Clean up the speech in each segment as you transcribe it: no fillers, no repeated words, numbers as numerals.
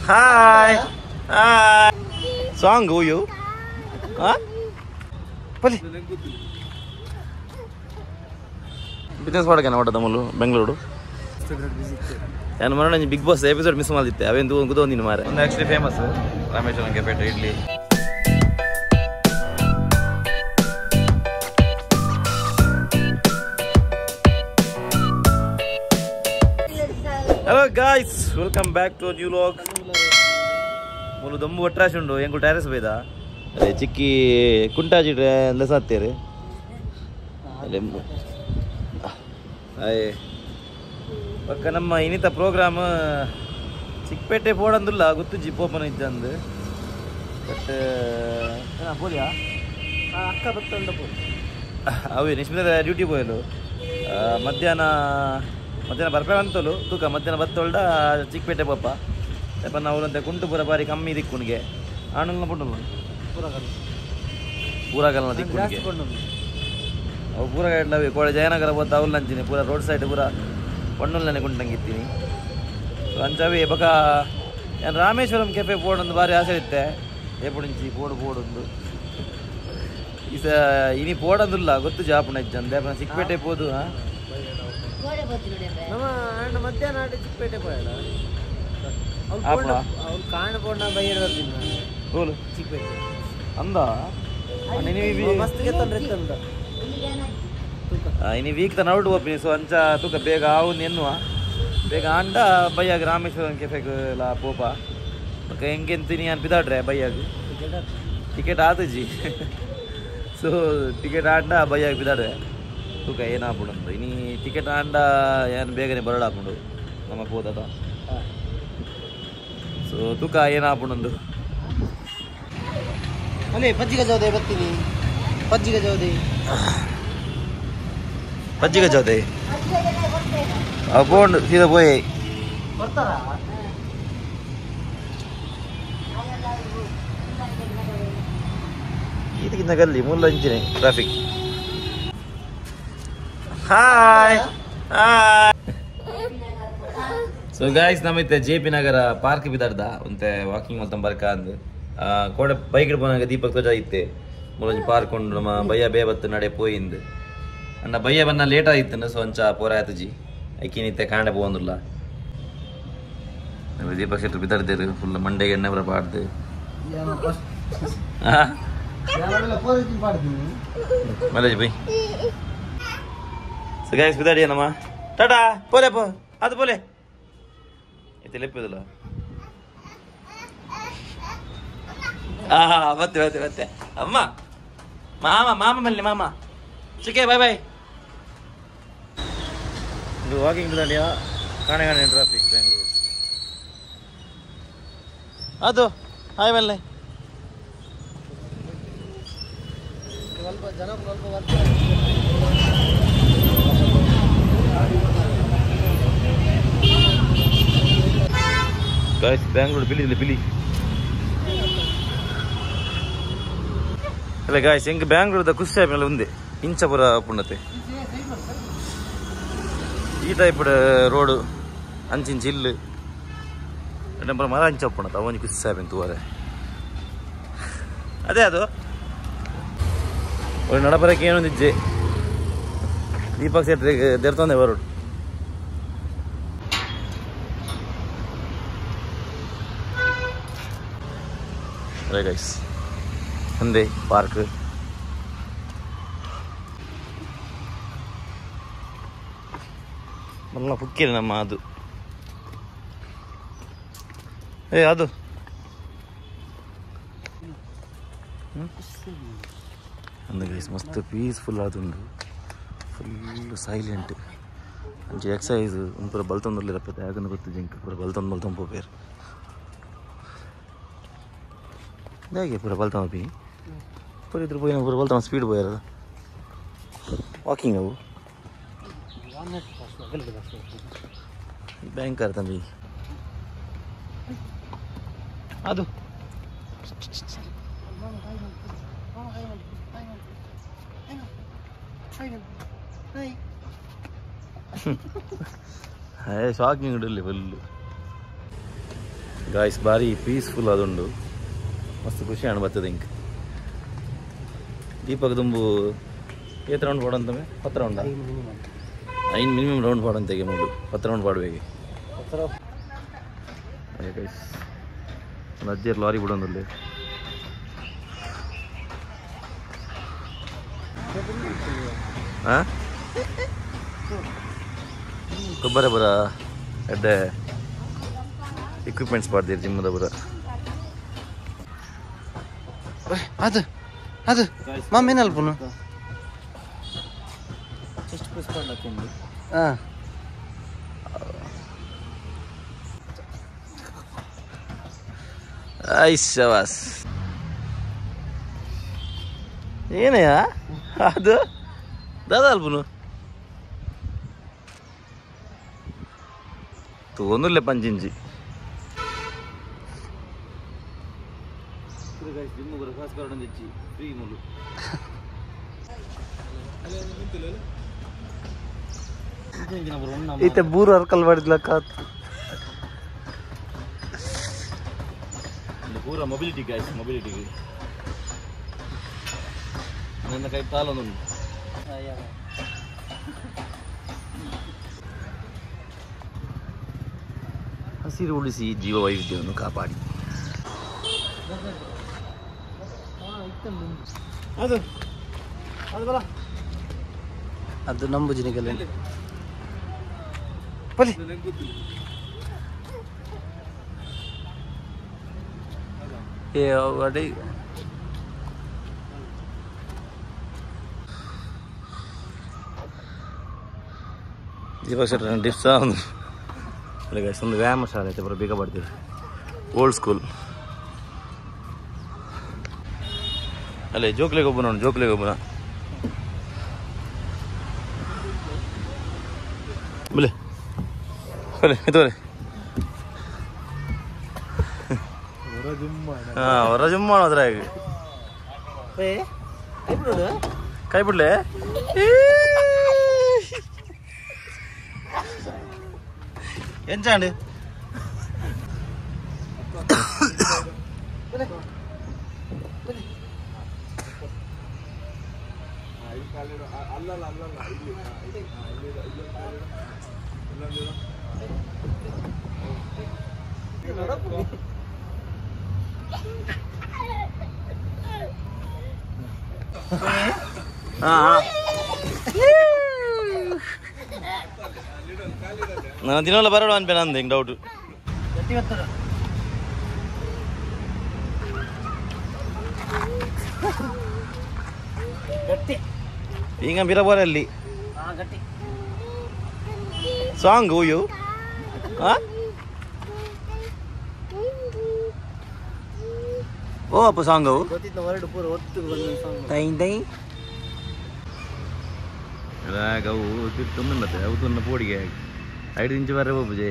Hi. Hi. Song who you? Huh? Pali. Business ಮಾಡಕ್ಕೆ ನೋಡ ತಮ್ಮಲು ಬೆಂಗಳೂರು. ನಾನು ಮರಣ ಬಿಗ್ ಬಾಸ್ ಎಪಿಸೋಡ್ ಮಿಸ್ ಮಾಡಿದ್ದೆ. ಅವೆಂದು ಗುದೊಂದಿನ ಮಾರೆ. ಒಂದು actually famous Rameshwaram cafe idli. Hello guys, welcome back to a new vlog. Mulu dambu attrash undu engu terrace beda. Ade chikki kuntaji lesattire. Ade ay pakka namma inita program Chickpete ಪೋಡಂದುಲ್ಲ ಗೊತ್ತು zip open ಇದ್ದಂದು but ಪೋಲಿಯಾ ಅಕ್ಕ ಬತ್ತಂಡ ಪೋ ಅವು Nishmita duty ಪೋಯಲು ಮಧ್ಯಾಹ್ನ ಬರ್ಪೆ ಬಂತಲು ತೂಕ ಮಧ್ಯಾಹ್ನ ಬತ್ತೊಳ್ಡ ಚಿಕ್ಕಪೇಟೆ ಪಪ್ಪ ಅಪ್ಪ ನಾವು ಕುಂಟು ಪೂರ ಬಾರಿ ಕಮ್ಮಿ ದಿಕ್ಕುನಿಗೆ ಆಣಲ್ನ ಪುಂಡು ಪೂರಗಲ್ನ ದಿಕ್ಕುನಿಗೆ ಅವು ಪೂರಗ ಕೋಳೆ ಜಯನಗರ ಹೋದ ಅವ್ಲು ನಂಚಿನಿ ಪೂರ ರೋಡ್ ಸೈಡ್ ಪೂರ ಪಣ್ಣುಲ್ನೇ ಕುಂಟಂಗಿತ್ತೀನಿ ಅಂಚವೇ ಬಕ ನಾನು ರಾಮೇಶ್ವರಂ ಕೆಫೆ ಪೋಡೊಂದು ಭಾರಿ ಆಸೆ ಇತ್ತೆ ಏಪುಡಿಂಚಿ ಪೋಡು ಈ ಇನಿ ಪೋಡಂದುಲ್ಲ ಗೊತ್ತು ಜಾಪುಣ ಇಜ್ಜಂದೆ ಚಿಕ್ಕಪೇಟೆ ಪೋದು ನಮ್ಮ ಮಧ್ಯಾಹ್ನ ಚಿಕ್ಕಪೇಟೆ ಪೋಯಲ್ಲ ಅವ್ರು ಕಾಣ ಪೋಣ ಬೈಯರ್ ಬರ್ತೀನಿ ಗೋಲು ಚಿಕ್ಕಪೇಟೆ ಅಂದ ಮಸ್ತ್ ಗೆತ್ತಂದ್ರೆ ಇತ್ತಂದ ಇನಿ ವೀಕ್ ತ ನೌಟ್ ಹೋಗ್ತೀನಿ ಸೊ ಅಂಚ ತೂಕ ಬೇಗ ಆವು ಎನ್ನುವ ಬೇಗ ಆಂಡ ಬೈಯಾಗ ರಾಮೇಶ್ವರಂ ಕೆಫೆಗೆಲ್ಲ ಪೋಪ ಬಕ ಹೆಂಗೆಂತೀನಿ ನಾನು ಬಿದಾಡ್ರೆ ಬೈಯಾಗ ಟಿಕೆಟ್ ಆತಜಿ ಸೊ ಟಿಕೆಟ್ ಆಂಡ ಬೈಯಾಗ ಬಿದಾಡ್ರೆ ತೂಕ ಏನಾಗ್ಬಿಡಂದು ಇನಿ ಟಿಕೆಟ್ ಆಂಡ ಏನು ಬೇಗನೆ ಬರಡಾಕೊಂಡು ನಮ್ಮ ಹೋದದ ಸೊ ತೂಕ ಏನಾಗ್ಬಿಡಂದು ಅಲ್ಲೇ ಪಜ್ಜಿಗೆ ಜೋದೆ ಬರ್ತೀನಿ ಪಜ್ಜಿಗೆ ಜೋದೆ ಅಬೋಂಡು ಸೀದಾ ಪೋಯ್ ಬರ್ತಾರಾ ಇದಕ್ಕಿಂತ ಗಲ್ಲಿ ಮುಲ್ಲಂಚಿನಿ ಟ್ರಾಫಿಕ್ ಹಾಯ್ ಸೊ ಗಾಯ್ಸ್ ನಮ್ಮಿತ್ತೆ JP ನಗರ ಪಾರ್ಕ್ ಬಿದ್ದಾಡ್ದ ಒಂತೆ ವಾಕಿಂಗ್ ಮೊತ್ತ ಬರ್ಕ ಅಂದು ಕೋಡೆ ಬೈಕ್ ಪೋನಾಗ ದೀಪಕ್ ಧ್ವಜ ಇತ್ತೆ ಮುಲಂಜಿ ಪಾರ್ಕ್ ಉಂಡು ನಮ್ಮ ಬಯ್ಯ ಬೇಬತ್ತು ನಡೆ ಪೋಯಿಂದು ಅಣ್ಣ ಬಯ್ಯ ಬನ್ನ ಲೇಟ್ ಆಗಿತ್ತು ಸೊ ಅಂಚ ಪೋರ ಆಯ್ತಜಿ ಐಕಿನಿತ್ತೆ ಕಾಂಡೆ ಪೋಂದಿಲ್ಲ ದೀಪಕ್ ಶೆಟ್ರು ಬಿದ್ದಾಡ್ದೇರು ಫುಲ್ ಮಂಡೆಗೆ ಎಣ್ಣೆ ಬರ ಪಾಡ್ದು ಮಲೇಜ್ ಬೈ ಸೊ ಗೈಸ್ ಬಿದ್ದಾಡಿಯ ನಮ್ಮ ಟಾಟಾ ಪೋಲೆ ಪೋ ಅದು ಪೋಲೆ ಐತೆ ಲೆಪ್ಪದಿಲ್ಲ ಮತ್ತೆ ಅಮ್ಮ ಮಾಮ ಮಲ್ಲಿ ಮಾಮ ಚಿಕ್ಕೆ ಬಾಯ್ ಇದು ವಾಕಿಂಗ್ ಬಿದ್ದಾಡಿಯ ಕಾಣೆ ಟ್ರಾಫಿಕ್ ಬೆಂಗಳೂರು ಅದು ಹಾಯ್ ಮಲ್ಲೆ ಗಾಯ್ಸ್ ಬೆಂಗಳೂರು ಬಿಲಿ ಅಲ್ಲ ಗಾಯ್ಸ್ ಹೆಂಗೆ ಬೆಂಗಳೂರದ ಖುಷಿ ಆದ್ಮೇಲೆ ಒಂದೇ ಇಂಚಪುರ ಪುಣ್ಣತೆ ಈ ಟೈಪ್ ರೋಡು ಅಂಚಿಂಚ ಇಲ್ಲು ನಂಬರ್ ಮರ ಅಂಚಪ್ಪುಣತ ಅವನಿಗೆ ಖುಷಿ ಸಾಬೆನ್ ತೂವರೆ ಅದೇ ಅದು ಒಂದು ನಡಬರಕ್ಕೆ ಏನೊಂದಿಜ್ಜೆ ದೀಪಕ್ ಸೇಟ್ರಿ ದೆರ್ತಂದೆ ಬರೋಡು ಅದೇ ಗೈಸ್ ಒಂದೇ ಪಾರ್ಕ್ നല്ല പുക്കില്ല നമ്മ അത് ಅದು ಅಂದ ಗೈಸ್ ಮಸ್ತ್ ಪೀಸ್ಫುಲ್ ಆದುಂಡು ಫುಲ್ ಸೈಲೆಂಟ್ ಅಂಚೆ ಎಕ್ಸಸೈಸ್ ಒಂದು ಪೂರ ಬಲ್ತೊಂದುರ್ಲಿರಪ್ಪತ್ತೆ ಯಾಕಂದ್ರೆ ಗೊತ್ತು ಜಿಂಕ್ ಪೂರ ಬಲ್ತೊಂದು ಪೋಪೇರು ಹೇಗೆ ಪೂರ ಬಲ್ತೊಂದು ಪಿ ಪೂರ ಇದ್ರ ಪೋಯಿನ ಪೂರ ಬಲ್ತೊಂದು ಸ್ಪೀಡ್ ಪೋಯಾರ ವಾಕಿಂಗ್ ಅವು ಭಯಂಕರ ತಂಬಿ ಅದು ಶಾಕಿಂಗ್ ಇಡಲಿ ಫುಲ್ಲು ಗಾಯ್ಸ್ ಭಾರಿ ಪೀಸ್ಫುಲ್ ಅದೊಂದು ಮಸ್ತ್ ಖುಷಿ ಅನ್ಬರ್ತದೆ ಇಂಕ್ ದೀಪಕ್ ದುಂಬು ಏತ್ ರೌಂಡ್ ಪಾಡಂತಮೆ 10 ರೌಂಡ್ 5 ಮಿನಿಮಮ್ ರೌಂಡ್ ಪಾಡಂತೆಗೆ ಮೂಡು 10 ರೌಂಡ್ ಪಾಡುವೆಗೆ ಗೈಸ್ ನಜ್ಜೇರ್ ಲಾರಿ ಬಿಡೋದಲ್ಲಿ ಹಾಂ ಗೊಬ್ಬರ ಬರ ಎಡ್ಡೆ ಇಕ್ವಿಪ್ಮೆಂಟ್ಸ್ ಪಾಡ್ತೀರಿ ಜಿಮ್ಮದ ಬರ ಅದು ಮಮ್ಮಿ ಅಲ್ಪನು ಎಷ್ಟು ಪುಷ್ ಮಾಡ್ಲಕ್ಕೆ ಹಾಂ ಐಶವಾಸ್ ಏನಯ್ಯ ಅದು ದಾದಾ ಅಲ್ಪನು തോന്നില്ലേ പഞ്ചിഞ്ച് ಇತ್ತೆ ಬೂರು ಅರ್ಕಲ್ ಮಾಡಿದ್ಲಕ್ಕ ಪೂರ ಮೊಬಿಲಿಟಿ ಗಾಯ್ಸ್ ಮೊಬಿಲಿಟಿಗೆ ನನ್ನ ಕೈ ಕಾಲೊಂದು ಹಸಿರು ಉಳಿಸಿ ಜೀವ ವೈವಿಧ್ಯವನ್ನು ಕಾಪಾಡಿ ಅದು ಬರ ಅದು ನಂಬುಜಿನಿಗೆಲ್ಲ ಬಲಿ ಏ ಅಡಿ ದೀಪಕ್ ಶೆಟ್ಟರ್ ಡಿಪ್ಸ ಒಂದು ಒಂದು ವ್ಯಾಯಾಮ ಶಾಲೆ ಐತೆ ಬರೋ ಬೇಗ ಬರ್ತೀವಿ ಓಲ್ಡ್ ಸ್ಕೂಲ್ ಅಲ್ಲೇ ಜೋಕ್ಲೆಗೆ ಒಬ್ಬನ ನೋಡಿ ಜೋಕ್ಲೆಗೆ ಒಬ್ಬನ ಬಲೆ ಬಲೆ ಇತೋರೆ ಹಾಂ ಹೊರ ಜುಮ್ಮ ಅದ್ರಾಗ ಕೈ ಬಿಡ್ಲೆ ಎಂಚಾಂಡು ನಾನು ದಿನವಲ್ಲ ಬರೋಣ ಅನ್ಪೆ ನಂದು ಹಿಂಗೆ ಡೌಟು ಈಗ ಬಿರಬೋರಲ್ಲಿ ಸಾಂಗ್ ಹೂಯು ಓ ಅಪ್ಪ ಸಾಂಗ್ ಅವು ರಾಗವು ತಿರ್ತುಂದತೆ ಅವು ತುನ್ನ ಪೋಡಿಗೆ 5 ಇಂಚ್ ವರೆ ಹೋಗ್ಬುಜೆ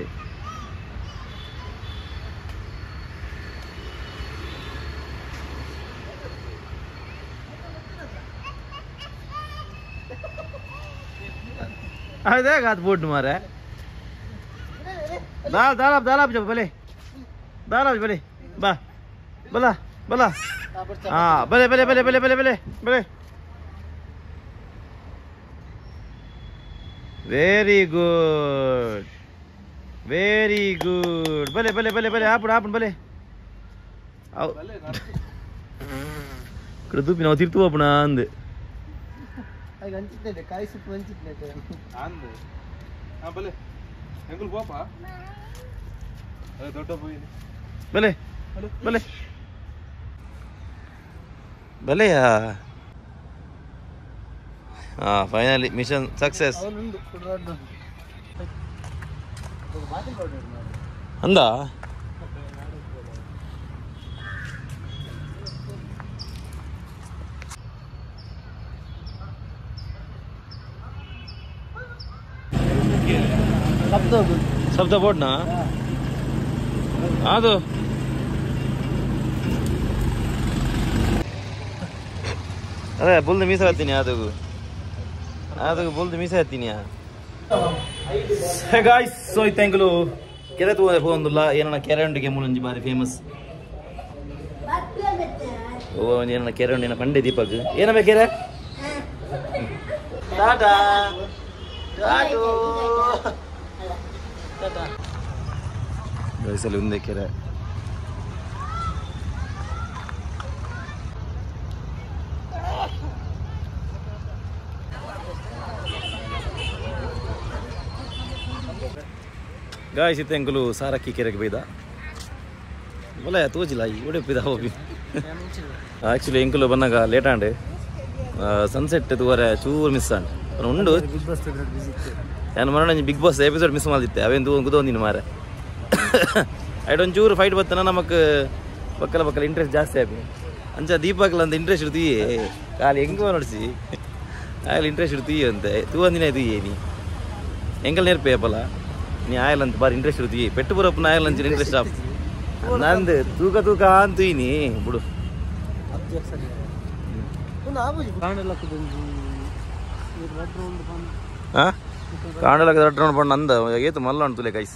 ಅದೇ ಗಾತ್ ಬೋಟ್ ಮಾರೆ दालाब जब भले दालाब भले बा बला बला हाँ भले भले भले भले भले भले भले वेरी गुड भले भले भले भले आपण भले ఇక్కడ చూపి ನಾವು ತಿರ್ತು ಅಪ್ಪಣ ಅಂದೆ ಆಗ ಅಂಚಿದ್ದೆ ಕಾಯಿ ಸುಟ್ಟು ಅಂಚಿದ್ದೆ ಅಂದೆ ಹಾ ಭಲೆ ಎಂಗುಲ್ ಪಾಪ ದೊಡ್ಡ ಹೋಗಿ ಭಲೆ ಭಲೆ ಭಲೆಯಾ ಹಾ ಫೈನಲಿ ಮಿಷನ್ ಸಕ್ಸೆಸ್ ಅಂದ शब्द बोर्ड ना ಅದು ಅದೇ ಬುಲ್ದು ಮೀಸ ಹತ್ತೀನಿ ಅದು ಬುಲ್ದು ಮೀಸ ಹತ್ತೀನಿ ಗಾಯ್ಸ್ ಸೊ ಇತ್ತಂಗ್ಲು ಕೆರೆ ತೂವರೆ ಪೋಂದುಲ್ಲ ಏನನ ಕೆರೆ ಉಂಡು ಕೆಮ್ಮುಲಂಜಿ ಬಾರಿ ಫೇಮಸ್ ಓ ಏನನ ಕೆರೆ ಉಂಡು ಏನ ಪಂಡೆ ದೀಪಕ್ ಏನಮ್ಮ ಕೆರೆ ಟಾಟಾ ಟಾಟು ಟಾಟಾ ವಯಸ್ಸಲ್ಲಿ ಒಂದೇ ಕೆರೆ ಗಾಯ್ಸ್ ಇತ್ತೆ ಎಂಕುಲು ಸಾರಕ್ಕಿ ಕೆರೆಗೆ ಬೈದ ಒಲ ತೋಜಿಲ್ಲ ಒಡೆ ಬಿದ ಹೋಗಿ ಆ್ಯಕ್ಚುಲಿ ಎಂಕುಲು ಬಂದಾಗ ಲೇಟ್ ಆಂಡೆ ಸನ್ಸೆಟ್ ತೂವರೆ ಚೂರು ಮಿಸ್ ಆಂಡ್ ಉಂಡು ನಾನು ಮರಣ ಬಿಗ್ ಬಾಸ್ ಎಪಿಸೋಡ್ ಮಿಸ್ ಮಾಡಿದ್ದೆ ಅವೇನು ಕುದೊಂದಿನ ಮಾರೆ ಐಡೊಂಚೂರು ಫೈಟ್ ಬರ್ತಾನೆ ನಮಗೆ ಬಕ್ಕಲ ಇಂಟ್ರೆಸ್ಟ್ ಜಾಸ್ತಿ ಆಗಿ ಅಂಚ ದೀಪಕ್ಲ ಅಂತ ಇಂಟ್ರೆಸ್ಟ್ ಇರ್ತೀಯೇ ಕಾಲಿ ಹೆಂಗೋ ನೋಡಿಸಿ ಆಯ್ಲ್ ಇಂಟ್ರೆಸ್ಟ್ ಇರ್ತೀಯ ಅಂತೆ ತೂವಂದಿನ ಇದ್ದೀಯೇ ನೀ ಎಂಕಲ್ ನೇರ್ಪೇಯಪ್ಪಲ್ಲ ನೀ ಆಯಲ್ ಅಂತ ಬಾರಿ ಇಂಟ್ರೆಸ್ಟ್ ಇರ್ತೀಯ ಪೆಟ್ಟು ಬರಪ್ಪನ ಆಯಲ್ ಅಂತ ಇಂಟ್ರೆಸ್ಟ್ ಆಪ್ ನಂದು ತೂಕ ಅಂತೀ ನೀ ಬಿಡು ಹಾಂ ಕಾಂಡಲಕ್ಕೆ ದೊಡ್ಡ ರೌಂಡ್ ಬಂದು ನಂದ ಏತು ಮಲ್ಲ ಉಂಟು ತುಲೆ ಗೈಸ್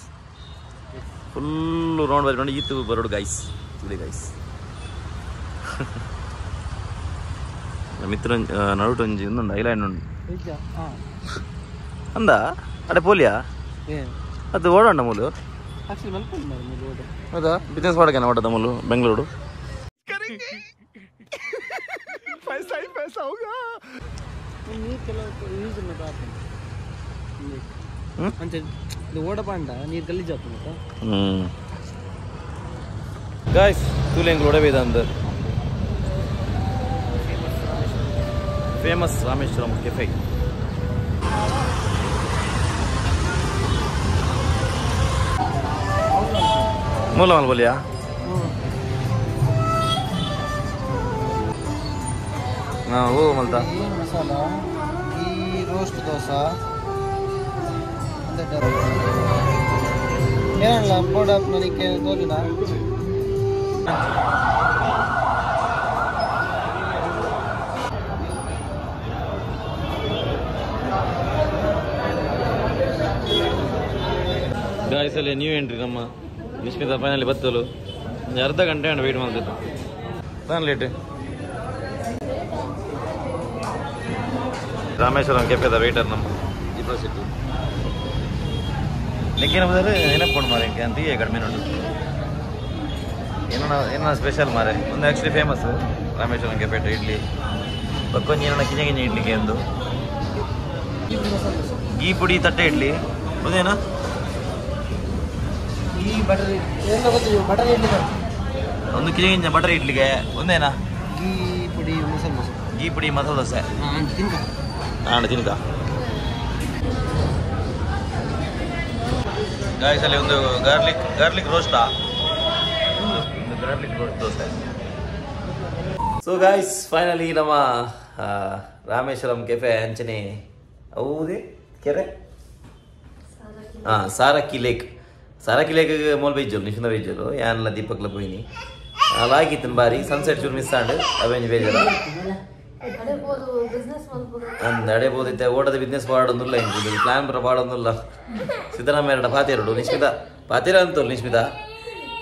ಫುಲ್ಲು ರೌಂಡ್ ಬರೋಣ ಈತು ಬರೋಡು ಗೈಸ್ ತುಲೆ ಗೈಸ್ ಮಿತ್ರ ನಡುಟೊಂಜಿ ಇನ್ನೊಂದು ಐಲ್ಯಾಂಡ್ ಉಂಟು ಅಂದ ಅಡೆ ಪೋಲಿಯಾ ಅದು ಓಡೋಣ ಮೂಲು ಹೌದಾ ಬಿಸ್ನೆಸ್ ಮಾಡೋಕೆ ಓಡೋದ ಮೂಲು ಬೆಂಗಳೂರು गाइस तूलेंग लोडे अंदर फेमस रामेश्वरम कैफे मूल माल बोलिया हाँ वो मलता मसाला घी रोस्ट डोसा ಏನಲ್ಲ ಪ್ರಾಡಕ್ಟ್ ನನಗೆ ತೋರಿನ ಗಾಯ್ಸ್ ಅಲ್ಲಿ ನ್ಯೂ ಎಂಟ್ರಿ ನಮ್ಮ ನಿಶ್ಮಿತಾ ಫೈನಲಿ ಬತ್ತಲು ಒಂದು ಅರ್ಧ ಗಂಟೆ ವೆಯ್ಟ್ ಮಾಡ್ತಿತ್ತು ತಾನು ಲೇಟ್ ರಾಮೇಶ್ವರಂ ಕೆಫೆದ ವೇಟರ್ ನಮ್ಮ ಇಬ್ಬರು ಸಿಟ್ಟು ನೆಕ್ಕಿನ ಬದಲು ನೆನಪು ಮಾರೆ ಇಂಕೆ ಅಂತ ಕಡಿಮೆ ನೋಡು ಏನೋ ಸ್ಪೆಷಲ್ ಮಾರೆ ಒಂದು actually famous Rameshwaram cafe idli ಪಕ್ಕೊಂದು ಏನೋ ಕಿಂಜ ಇಡ್ಲಿಕ್ಕೆ ಒಂದು ಗೀ ಪುಡಿ ತಟ್ಟೆ ಇಡ್ಲಿ ಒಂದೇನಾ ಈ ಬಟರ್ ಬಟರ್ ಇಡ್ಲಿ ಒಂದು ಕಿಂಜ ಬಟರ್ ಇಡ್ಲಿಗೆ ಒಂದೇನಾ ಗೀ ಪುಡಿ ಮಸಾಲೆ ದೋಸೆ ಗೀ ಪುಡಿ ಮಸಾಲೆ ದೋಸೆ ತಿನ್ಕ ಗಾಯ್ಸ್ ಅಲ್ಲಿ ಒಂದು ಗಾರ್ಲಿಕ್ ರೋಸ್ಟಾ ಒಂದು garlic roast dosa so guys finally ನಮ್ಮ ರಾಮೇಶ್ವರಂ ಕೆಫೆ ಅಂಚನೆ ಹೌದೇ ಕೆರೆ ಹಾಂ ಸಾರಕ್ಕಿ ಲೇಕ್ ಮೋಲ್ ಬೈಜೋಲು ನಿಶುಂದ ಬೈಜೋಲು ಯಾನೆಲ್ಲ ದೀಪಕ್ಲ ಪೋಯಿನಿ ಲಾಗಿತ್ತು ಬಾರಿ ಸನ್ಸೆಟ್ ಚೂರು ಮಿಸ್ ಆಂಡು ಅವೇನು ಬೇಜಾರ ಅಡೆಬೋದಿತ್ತೆ ಓಟದ ಬಿಸ್ನೆಸ್ ಪಾಡೊಂದಿಲ್ಲ ಇಂದು ಪ್ಲಾನ್ ಬರ ಪಾಡೊಂದಿಲ್ಲ ಸಿದ್ದರಾಮಯ್ಯ ಪಾತೇರಡು ನಿಶ್ಮಿತಾ ಪಾತೇರ ಅಂತಲ್ಲ ನಿಶ್ಮಿತಾ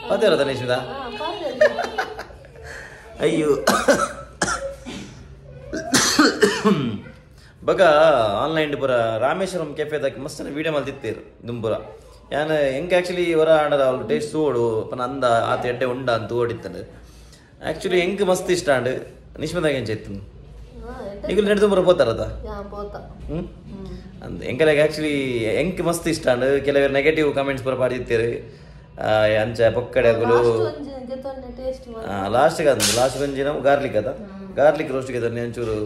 ಪಾತೇರದ ನಿಶ್ಮಿತಾ ಅಯ್ಯೋ ಬಗ ಆನ್ಲೈನ್ ಪುರ ರಾಮೇಶ್ವರಂ ಕೆಫೆದಾಗಿ ಮಸ್ತ್ ವೀಡಿಯೋ ಮಲ್ತಿತ್ತೇರು ದುಂಪುರ ಯಾನು ಹೆಂಗೆ ಆ್ಯಕ್ಚುಲಿ ಹೊರ ಆಡದ ಅವ್ಳು ಟೇಸ್ಟ್ ತೋಡು ಪನ ಅಂದ ಆತ ಎಡ್ಡೆ ಉಂಡ ಅಂತ ಓಡಿತ್ತಾನೆ ಆ್ಯಕ್ಚುಲಿ ಹೆಂಗೆ ಮಸ್ತ್ ಇಷ್ಟ ಆಂಡು ನಿಶ್ಮಿತಾಗ ಹೆಂಚ ಇತ್ತು ಈಗ ನಡೆದು ಬರ పోతారదా ಅಂದ ಎಂಕಲಾಗ ಆ್ಯಕ್ಚುಲಿ ಎಂಕ್ ಮಸ್ತ್ ಇಷ್ಟ ಅಂಡ್ ಕೆಲವರು ನೆಗೆಟಿವ್ ಕಮೆಂಟ್ಸ್ ಬರ ಪಾಡಿತ್ತೀರಿ ಅಂಚ ಪೊಕ್ಕಡೆಗಳು ಲಾಸ್ಟ್ ಗಂಜಿನ ಗಾರ್ಲಿಕ್ ರೋಸ್ಟ್ಗೆ ಅದನ್ನ ಒಂಚೂರು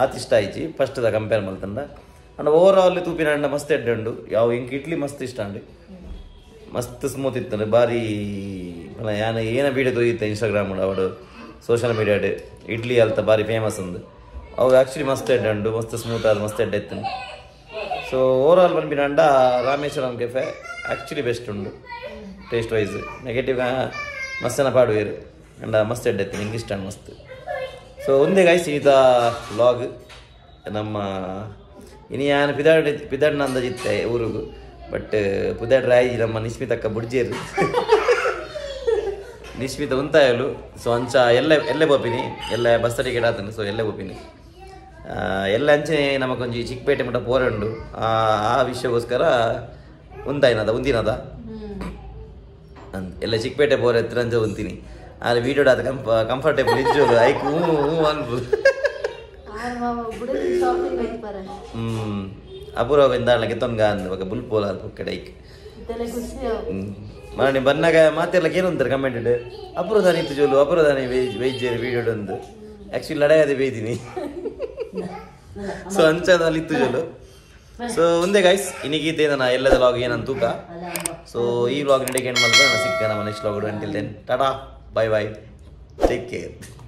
ಆತ ಇಷ್ಟ ಆಯ್ತು ಫಸ್ಟ್ದ ಕಂಪೇರ್ ಮಲ್ತಂಡ ಅಂಡ್ ಓವರ್ ಆಲ್ ತೂಪಿನ ಅಂಡ ಮಸ್ತ್ ಎಡ್ಡೆ ಉಂಡು ಯಾವ ಎಂಕ್ ಇಡ್ಲಿ ಮಸ್ತ್ ಇಷ್ಟ ಅಂಡು ಮಸ್ತ್ ಸ್ಮೂತ್ ಇತ್ತು ಬಾರಿ ಏನ ವೀಡಿಯೋ ತೋಯಿತ್ತೆ ಇನ್ಸ್ಟಾಗ್ರಾಮ್ ಅವಡು ಸೋಷಿಯಲ್ ಮೀಡಿಯಾಡ್ ಇಡ್ಲಿ ಅಲ್ತ ಭಾರಿ ಫೇಮಸ್ ಒಂದು ಅವು ಆ್ಯಕ್ಚುಲಿ ಮಸ್ತ್ ಎಡ್ಡೆ ಉಂಡು ಮಸ್ತ್ ಸ್ಮೂತ್ ಆದ ಮಸ್ತ್ ಎಡ್ಡೆ ಇತ್ತು ಸೊ ಓವರ್ ಆಲ್ ಬಂದ್ಬಿಟ್ಟು ರಾಮೇಶ್ವರಂ ಕೆಫೆ ಆ್ಯಕ್ಚುಲಿ ಬೆಸ್ಟ್ ಉಂಡು ಟೇಸ್ಟ್ ವೈಸ್ ನೆಗೆಟಿವ್ ಮಸ್ತನ ಪಾಡುವೇರು ಅಂಡ ಮಸ್ತ್ ಎಡ್ಡೆ ಇತ್ತು ನಿಂಗೆ ಇಷ್ಟ ಮಸ್ತ್ ಸೊ ಒಂದೇ ಗಾಯ್ಸ್ ಈತ ವ್ಲಾಗ್ ನಮ್ಮ ಇನ್ನು ಯಾನು ಪಿದಾಡ್ ಅಂದಜಿತ್ತೆ ಊರಿಗೂ ಬಟ್ ಪುದಾಡ್ ರಾಯಿ ನಮ್ಮ ನಿಶ್ಮಿತಕ್ಕ ಬುಡ್ಜೇರು ನಿಶ್ಮಿತ ಉಂತಾಯಲು ಸೊ ಅಂಚ ಎಲ್ಲೇ ಬೋಪಿನಿ ಎಲ್ಲ ಬಸ್ ಟಿಕೆಟ್ ಆತನು ಸೊ ಎಲ್ಲೇ ಬೋಪಿನಿ ಎಲ್ಲ ಅಂಚನೆ ನಮಗೊಂಜಿ ಚಿಕ್ಕಪೇಟೆ ಮಟ್ಟ ಪೋರಂಡು ಆ ವಿಷಯಕ್ಕೋಸ್ಕರ ಉಂದಿನದ ಎಲ್ಲ ಚಿಕ್ಕಪೇಟೆ ಪೋರ ಎತ್ತರ ಅಂಚ ಉಂತೀನಿ ಅಲ್ಲಿ ವೀಡಿಯೋ ಆತ ಕಂಫರ್ಟೇಬಲ್ ಇಜ್ಜೋದು ಐಕ್ ಹ್ಞೂ ಅನ್ಬೋದು ಅಪೂರ್ವ ಎಂದಾಳಕ್ಕೆ ತೊಂಗ ಅಂದ ಬುಲ್ ಪೋಲಾರ್ ಕಡೆಕ್ ಮನೆ ಬಂದಾಗ ಮಾತೆಲ್ಲ ಏನು ಅಂತಾರೆ ಕಮೆಂಟೆಡ್ ಅಪೂರ್ವದಾನಿ ಇತ್ತು ಜೋಲು ಅಪೂರ್ವದಾನಿ ವೈದ್ಯರು ವೀಡಿಯೋ ಒಂದು ಆ್ಯಕ್ಚುಲಿ ಲಡಾಯದೆ ಬೇಯ್ತೀನಿ ಸೊ ಅಂಚನಲ್ಲಿ ಇತ್ತು ಜೋಲು ಸೊ ಒಂದೇ ಗೈಸ್ ಇನ್ನೀಗೀತೆ ನಾನು ಎಲ್ಲದ ಲಾಗ್ ಏನಂತ ತೂಕ ಸೊ ಈ ವ್ಲಾಗ್ ನಡೆಗೆ ಏನು ಮಾಡ್ಬೋದು ನಾನು ಸಿಕ್ಕ ನಮ್ಮ next vlog until then tata bye bye take care